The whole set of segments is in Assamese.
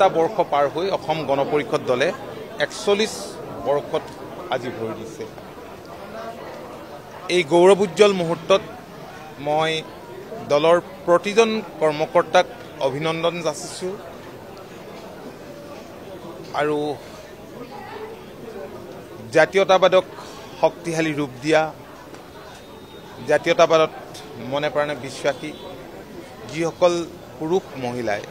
40টা বৰ্ষ পাৰ হৈ অসম গণ পৰিষদ দলে 41 বৰ্ষত আজি ভৰি দিছে। এই গৌৰৱোজ্জ্বল মুহূৰ্তত মই দলৰ প্ৰতিজন কৰ্মকৰ্তাক অভিনন্দন যাচিছোঁ আৰু জাতীয়তাবাদক শক্তিশালী ৰূপ দিয়া, জাতীয়তাবাদত মনে প্ৰাণে বিশ্বাসী যিসকল পুৰুষ মহিলাই,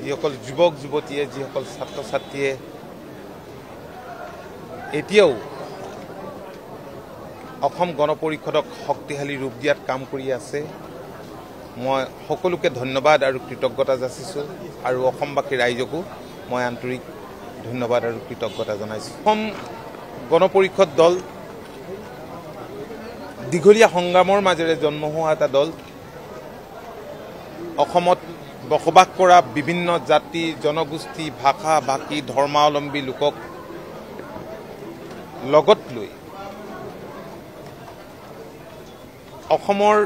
যিসকল যুৱক যুৱতীয়ে, যিসকল ছাত্ৰ ছাত্ৰীয়ে এতিয়াও অসম গণ পৰিষদক শক্তিশালী ৰূপ দিয়াত কাম কৰি আছে, মই সকলোকে ধন্যবাদ আৰু কৃতজ্ঞতা যাচিছোঁ আৰু অসমবাসী ৰাইজকো মই আন্তৰিক ধন্যবাদ আৰু কৃতজ্ঞতা জনাইছোঁ। অসম গণ পৰিষদ দল দীঘলীয়া সংগ্ৰামৰ মাজেৰে জন্ম হোৱা এটা দল। অসমত বসবাস কৰা বিভিন্ন জাতি, জনগোষ্ঠী, ভাষা ভাষী, ধৰ্মাৱলম্বী লোকক লগত লৈ অসমৰ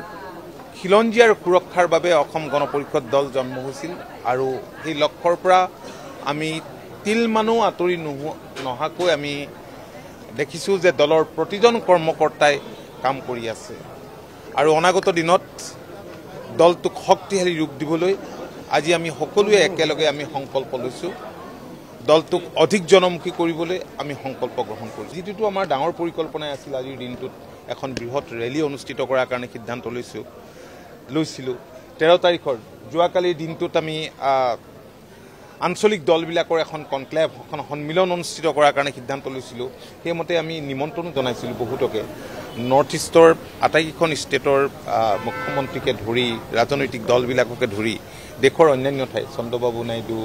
খিলঞ্জী আৰু সুৰক্ষাৰ বাবে অসম গণ পৰিষদ দল জন্ম হৈছিল আৰু সেই লক্ষ্যৰ পৰা আমি তিলমানো আঁতৰি নহাকৈ আমি দেখিছোঁ যে দলৰ প্ৰতিজন কৰ্মকৰ্তাই কাম কৰি আছে আৰু অনাগত দিনত দলটোক শক্তিশালী ৰূপ দিবলৈ আজি আমি সকলোৱে একেলগে আমি সংকল্প লৈছোঁ। দলটোক অধিক জনমুখী কৰিবলৈ আমি সংকল্প গ্ৰহণ কৰিছোঁ। যিটো আমাৰ ডাঙৰ পৰিকল্পনাই আছিল, আজিৰ দিনটোত এখন বৃহৎ ৰেলী অনুষ্ঠিত কৰাৰ কাৰণে সিদ্ধান্ত লৈছিলোঁ। 13 তাৰিখৰ যোৱাকালিৰ দিনটোত আমি আঞ্চলিক দলবিলাকৰ এখন কনক্লেভ, এখন সন্মিলন অনুষ্ঠিত কৰাৰ কাৰণে সিদ্ধান্ত লৈছিলোঁ। সেইমতে আমি নিমন্ত্ৰণো জনাইছিলোঁ বহুতকে, নৰ্থ ইষ্টৰ আটাইকেইখন ষ্টেটৰ মুখ্যমন্ত্ৰীকে ধৰি, ৰাজনৈতিক দলবিলাককে ধৰি দেশৰ অন্যান্য ঠাই, চন্দ্ৰবাবু নাইডু,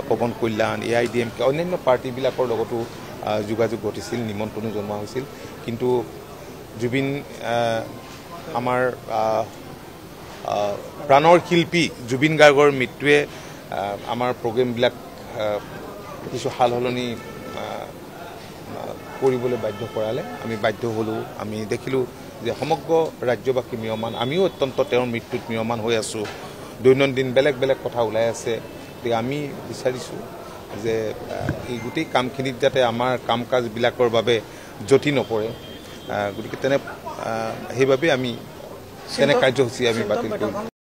পৱন কল্যাণ, AIDMK, অন্যান্য পাৰ্টিবিলাকৰ লগতো যোগাযোগ ঘটিছিল, নিমন্ত্ৰণো জনোৱা হৈছিল। কিন্তু জুবিন আমাৰ প্ৰাণৰ শিল্পী জুবিন গাৰ্গৰ মৃত্যুৱে আমাৰ প্ৰগ্ৰেমবিলাক কিছু সাল সলনি কৰিবলৈ বাধ্য কৰালে। আমি বাধ্য হ'লোঁ। আমি দেখিলোঁ যে সমগ্ৰ ৰাজ্যবাসী ম্ৰিয়মান, আমিও অত্যন্ত তেওঁৰ মৃত্যুত ম্ৰিয়মান হৈ আছোঁ। দৈনন্দিন বেলেগ বেলেগ কথা ওলাই আছে। গতিকে আমি বিচাৰিছোঁ যে এই গোটেই কামখিনিত যাতে আমাৰ কাম কাজবিলাকৰ বাবে জটি নপৰে, গতিকে সেইবাবে আমি তেনে কাৰ্যসূচী আমি বাতিল কৰিম।